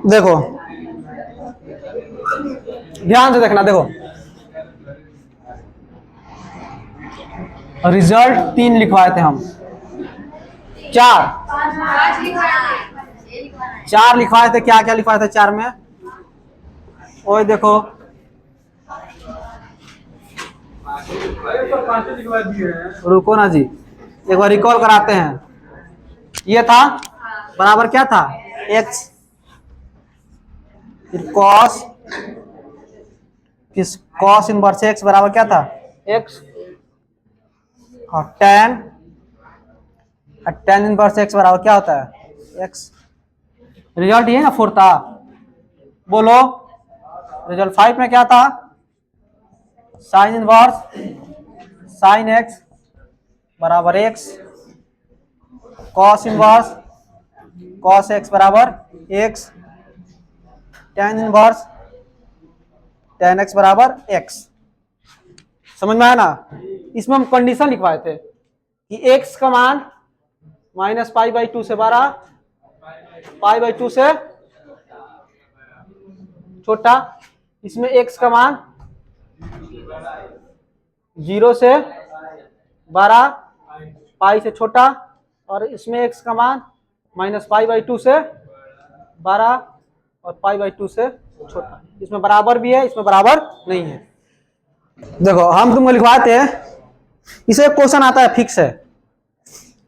देखो ध्यान से देखना, देखो रिजल्ट 3 लिखवाए थे हम, 4 लिखवाए थे। क्या क्या लिखवाए थे 4 में? ओए देखो रुको ना जी, एक बार रिकॉल कराते हैं। ये था बराबर क्या था, x, फिर कॉस, किस कॉस इनवर्स x बराबर क्या था, x, और tan इनवर्स x बराबर क्या होता है, x। रिजल्ट ये ना 4 था। बोलो रिजल्ट 5 में क्या था, साइन इनवर्स साइन x बराबर x, cos inverse cos x बराबर x, tan inverse tan x बराबर x। समझ में आया ना? इसमें हम कंडीशन लिखवाए थे कि x का मान -π/2 से बड़ा, π/2 से छोटा। इसमें x का मान 0 से बड़ा, पाई से छोटा, और इसमें x का मान -π/2 से बड़ा और π/2 से छोटा। इसमें बराबर भी है, इसमें बराबर नहीं है। देखो हम तुमको लिखवाए थे, इसे क्वेश्चन आता है फिक्स है।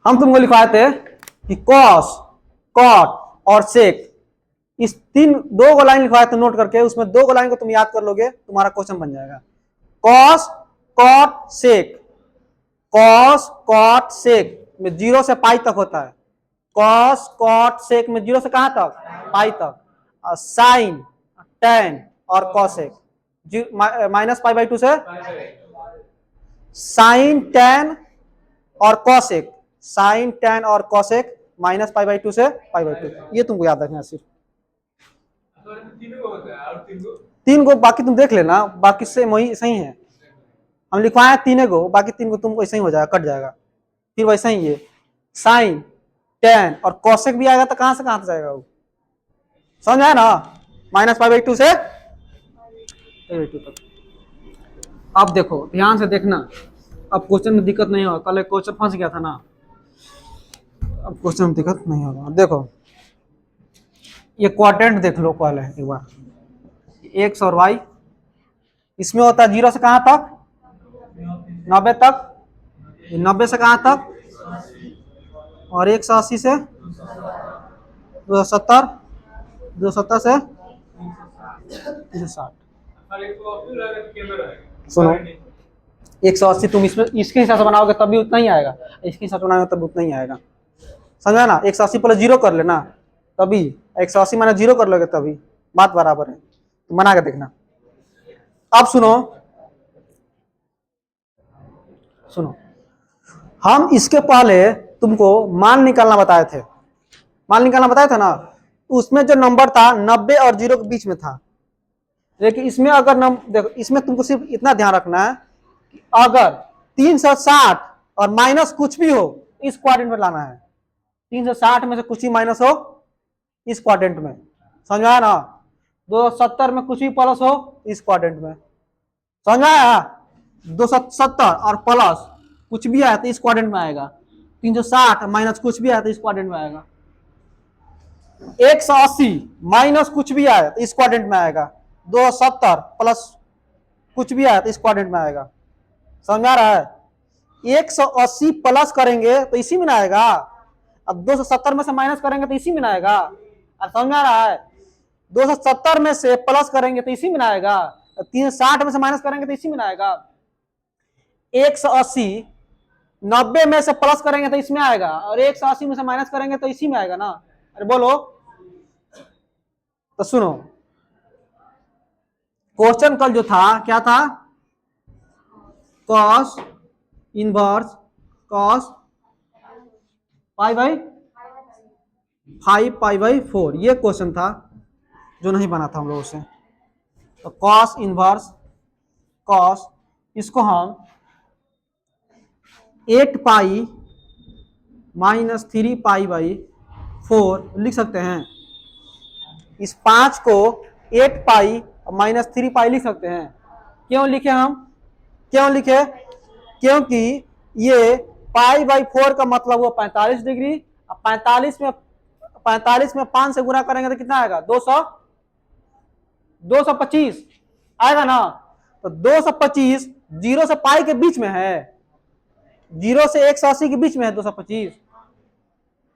हम तुमको लिखवाए थे कि कॉस, कॉट और सेक, इस 2 लाइन लिखवाए थे नोट करके, उसमें 2 लाइन को तुम याद कर लोगे, तुम्हारा क्वेश्चन बन जाएगा। Cos cot sec, cos cot sec में 0 से पाई तक होता है। कॉस कॉट सेक में 0 से कहां तक, पाई तक। साइन, टेन और कॉसेक -π/2 से साइन टेन और कॉसेक, साइन टेन और कॉसेक -π/2 से π/2। ये तुमको याद रखना सिर्फ। 3 को बाकी तुम देख लेना, बाकी से वही सही है। हम लिखवाए 3 को, बाकी 3 को तुमको ऐसा ही हो जाएगा, कट जाएगा। फिर वैसा ही ये साइन टेन और कॉसेक भी आएगा तो कहां से कहां जाएगा वो, समझ आया ना? -π/2 से π/2 तक। अब देखो ध्यान से देखना, अब क्वेश्चन में दिक्कत नहीं होगा। कल एक क्वेश्चन फंस गया था ना, अब क्वेश्चन में दिक्कत नहीं होगा। देखो ये क्वाड्रेंट देख लो पहले एक बार, x और y, इसमें होता है 0 से कहां तक, 90 तक, 90 से कहां तक, और 180 से 270, 270 से 360। सुनो 180 तुम इसमें इसके हिसाब से बनाओगे तब भी उतना ही आएगा, इसके हिसाब से बनाओगे तब उतना ही आएगा। समझा ना? 180 प्लस 0 कर लेना तभी, 180 माइनस 0 कर लोगे तभी बात बराबर है। तो बना के देखना। अब सुनो सुनो, हम इसके पहले तुमको मान निकालना बताए थे, मान निकालना बताया था ना, उसमें जो नंबर था 90 और 0 के बीच में था। लेकिन इसमें अगर देखो, इसमें तुमको सिर्फ इतना ध्यान रखना है कि अगर 360 और माइनस कुछ भी हो इस क्वाड्रेंट में लाना है। 360 में से कुछ ही माइनस हो इस क्वाड्रेंट में, समझ आया ना? 270 में कुछ भी प्लस हो इस क्वाड्रेंट में, समझ आया? 270 और प्लस कुछ भी आया तो इस क्वाड्रेंट में आएगा। 360 माइनस कुछ भी आया तो इस क्वाड्रेंट में आएगा। 180 माइनस कुछ भी आया तो इस क्वाड्रेंट में आएगा। 270 प्लस कुछ भी आया तो इस क्वाड्रेंट में आएगा। समझ आ रहा है? 180 प्लस करेंगे तो इसी में ना आएगा, अब 270 में से माइनस करेंगे तो इसी में ना आएगा। अब समझ आ रहा है? 270 में से प्लस करेंगे तो इसी में ना आएगा, 360 में से माइनस करेंगे तो इसी में ना आएगा। 180 90 में से प्लस करेंगे तो इसमें आएगा, और 180 में से माइनस करेंगे तो इसी में आएगा ना। अरे बोलो तो सुनो, क्वेश्चन कल जो था क्या था, कॉस इनवर्स कॉस π/5 ये क्वेश्चन था जो नहीं बना था हम लोगों से। तो कॉस इनवर्स कॉस, इसको हम 8π - 3π/4 लिख सकते हैं। इस 5 को 8 पाई माइनस 3 पाई लिख सकते हैं। क्यों लिखे हम, क्यों लिखे? क्योंकि ये पाई बाई 4 का मतलब वो 45 डिग्री। अब 45 में 5 से गुना करेंगे तो कितना आएगा? 225 आएगा ना। तो 225 जीरो से पाई के बीच में है, 0 से 180 के बीच में है 225।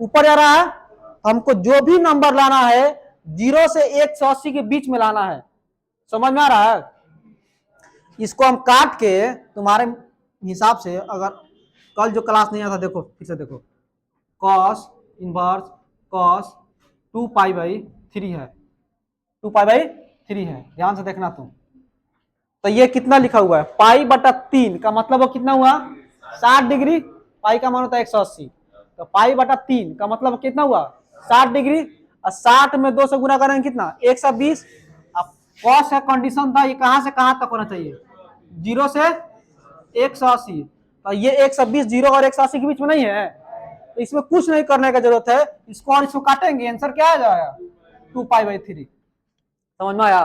ऊपर जा रहा है, हमको जो भी नंबर लाना है 0 से 180 के बीच में लाना है। समझ में आ रहा है? इसको हम काट के तुम्हारे हिसाब से, अगर कल जो क्लास नहीं आता देखो, फिर से देखो, cos inverse cos 2 pi by 3 है, 2 पाई बाई 3 है। ध्यान से देखना तुम। तो ये कितना लिखा हुआ है? पाई बटा 3 का मतलब वो कितना हुआ? 60 डिग्री। पाई का मान होता है 180, तो पाई बटा 3 का मतलब कितना हुआ? 60 डिग्री। और 60 में 2 से गुना करेंगे कितना? 120। अब कॉस का कंडीशन था, ये कहां से कहां तक होना चाहिए? 0 से 180। तो ये 120 0 और 180 के बीच में नहीं है, तो इसमें कुछ नहीं करने का जरूरत है। इसको और इसको काटेंगे, आंसर क्या आ जाएगा? 2 पाई बाई 3। समझ में आया?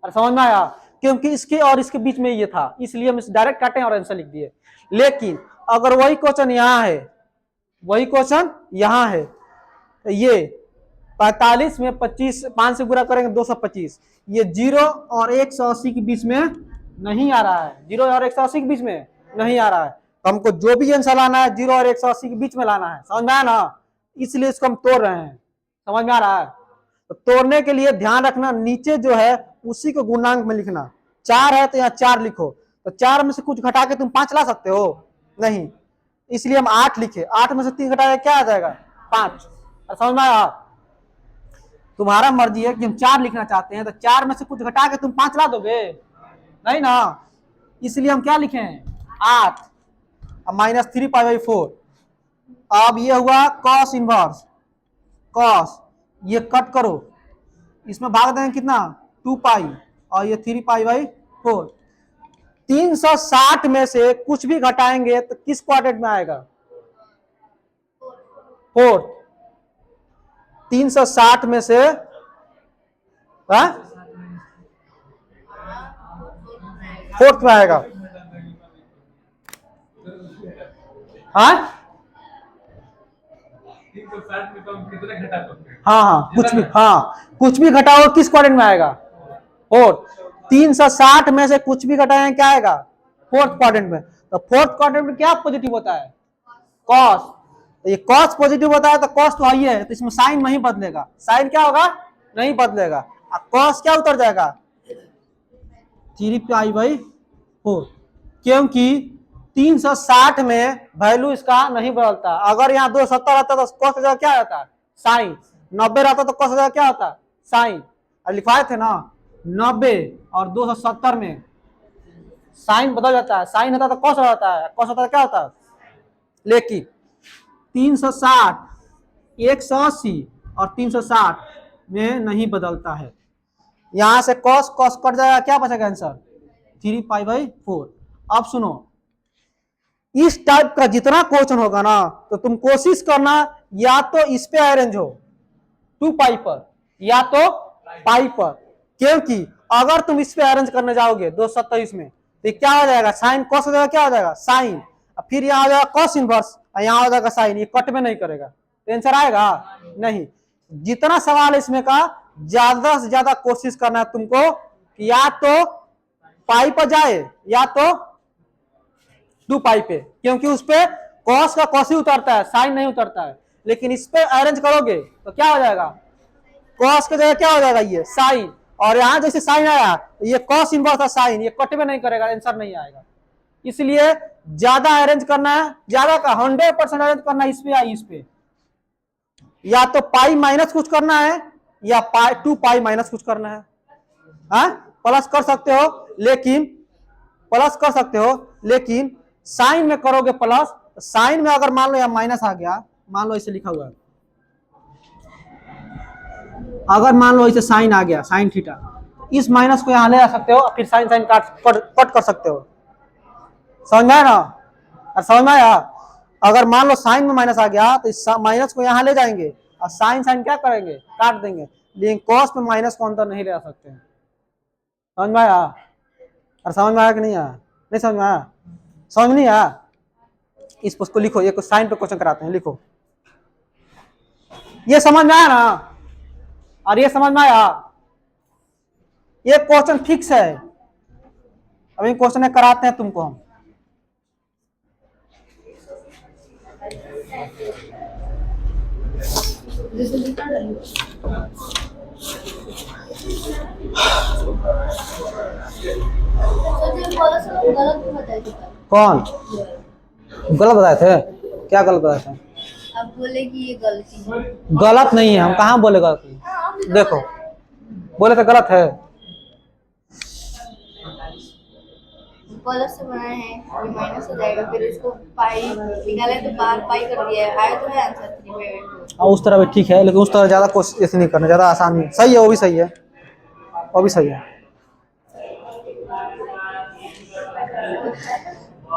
और समझ में आया? क्योंकि इसके और इसके बीच में ये था, इसलिए हम डायरेक्ट काटे और आंसर लिख दिए। लेकिन अगर वही क्वेश्चन यहाँ है, वही क्वेश्चन यहाँ है, तो ये 45 में 25 5 से गुणा करेंगे 225, ये 0 और 180 के बीच में नहीं आ रहा है। 0 और 180 के बीच में नहीं आ रहा है। तो हमको जो भी आंसर लाना है 0 और 180 के बीच में लाना है। समझ में आया ना? इसलिए इसको हम तोड़ रहे हैं। समझ में आ रहा है? तो तोड़ने के लिए ध्यान रखना, नीचे जो है उसी को गुणांक में लिखना। 4 है तो यहाँ 4 लिखो। तो 4 में से कुछ घटा के तुम 5 ला सकते हो? नहीं, इसलिए हम 8 लिखे। 8 में से 3 घटाया क्या आ जाएगा? 5। समझ में आया? तुम्हारा मर्जी है कि हम 4 लिखना चाहते हैं, तो 4 में से कुछ घटा के तुम 5 ला दोगे? नहीं ना, इसलिए हम क्या लिखे हैं? 8 माइनस 3 पाई बाई 4। अब ये हुआ कॉस इनवर्स कॉस, ये कट करो, इसमें भाग देंगे कितना? 2 पाई, और ये 3 पाई बाई 4। 360 में से कुछ भी घटाएंगे तो किस क्वाड्रेंट में आएगा? 4। 360 में से फोर्थ में आएगा। हाँ हाँ, कुछ भी घटाओ किस क्वाड्रेंट में आएगा? फोर्थ। 360 में से कुछ भी घटाएं क्या आएगा? फोर्थ क्वाड्रेंट में। तो फोर्थ क्वाड्रेंट में क्या पॉजिटिव होता है? कॉस। तो ये कॉस पॉजिटिव होता है, तो कॉस तो हाई है, तो इसमें साइन नहीं बदलेगा। साइन क्या होगा? नहीं बदलेगा। अब कॉस क्या उतर जाएगा? 3 पाई बाई 4, क्योंकि 360 में वैल्यू इसका नहीं बदलता। अगर यहाँ 270 रहता तो कॉस का जगह क्या रहता? साइन। 90 रहता तो कॉस का जगह क्या होता? साइन। लिखवाए थे ना, 90 और 270 में साइन बदल जाता है। साइन होता तो कॉस हो जाता है, कॉस होता तो क्या होता है? लेकिन 360 180 और 360 में नहीं बदलता है। यहां से कॉस कॉस कट जाएगा, क्या बचेगा आंसर? 3 pi by 4। अब सुनो, इस टाइप का जितना क्वेश्चन होगा ना, तो तुम कोशिश करना या तो इस पे अरेंज हो 2 पाई पर, या तो पाई पर। क्योंकि अगर तुम इस पे अरेंज करने जाओगे 227 में, तो क्या हो जाएगा? साइन कॉस हो जाएगा, क्या हो जाएगा? साइन। फिर यहाँ हो जाएगा कॉस इनवर्स, यहाँ हो जाएगा साइन। ये कट में नहीं करेगा तो आंसर आएगा नहीं। जितना सवाल इसमें का ज्यादा से ज्यादा कोशिश करना है तुमको कि या तो पाई पर जाए या तो 2 पाई पे, क्योंकि उस पे कॉस का कॉस ही उतरता है, साइन नहीं उतरता है। लेकिन इस पे अरेंज करोगे तो क्या हो जाएगा? कॉस के जगह क्या हो जाएगा? ये साइन। और यहां जैसे साइन आया, ये कॉस इनवर्स था साइन, ये कट में नहीं करेगा, आंसर नहीं आएगा। इसलिए ज्यादा अरेंज करना है, ज्यादा का 100% अरेंज करना है इस पे या इस पे। या तो पाई माइनस कुछ करना है, या 2 पाई माइनस कुछ करना है। प्लस कर सकते हो, लेकिन साइन में करोगे प्लस। साइन में अगर मान लो यहाँ माइनस आ गया, मान लो इसे लिखा हुआ है, अगर मान लो इसे साइन आ गया, साइन थीटा, इस माइनस को यहाँ ले आ सकते हो, फिर साइन साइन कट कर सकते हो। समझ में आया ना? और समझ में आया? अगर मान लो साइन में माइनस आ गया तो इस माइनस को यहाँ ले जाएंगे, और साइन साइन क्या करेंगे, काट देंगे, लेकिन कॉस में माइनस को अंदर नहीं ले सकते हैं। समझ में आया? और समझ में आया कि नहीं आया? नहीं समझ में आया? समझ में नहीं आया? इस को लिखो, ये साइन पे क्वेश्चन कराते हैं, लिखो। ये समझ में आया ना? और ये समझ में आया? ये क्वेश्चन फिक्स है, अभी क्वेश्चन कराते हैं तुमको हम। कौन गलत बताए थे? क्या गलत बताए थे? अब बोले कि ये गलती है। गलत नहीं है, हम कहाँ बोले गलत है? देखो बोले तो गलत है। प्लस से बनाए हैं, ये माइनस हो जाएगा, फिर इसको पाई निकाले तो बाहर पाई कर दिया है, आया तो है आंसर 3/2। उस तरह भी ठीक है, लेकिन उस तरह ज्यादा कोशिश ऐसे नहीं करना, ज्यादा आसान नहीं। सही है, वो भी सही है, वो भी सही है।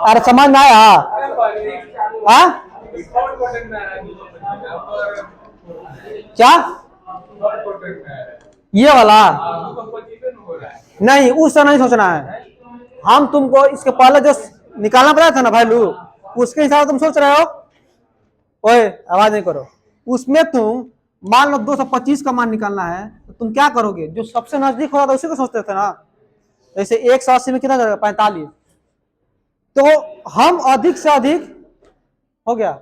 अरे समझ में आया? हाँ क्या ये वाला? नहीं, उस तरह नहीं सोचना है। हम तुमको इसके पहले जो निकालना पड़ा था ना वैल्यू, उसके हिसाब से तुम सोच रहे हो। ओए आवाज नहीं करो। उसमें तुम मान लो 225 का मान निकालना है, तो तुम क्या करोगे, जो सबसे नजदीक होगा उसी को सोचते थे ना। जैसे 180 में कितना जाएगा, 45। तो हम अधिक से अधिक हो गया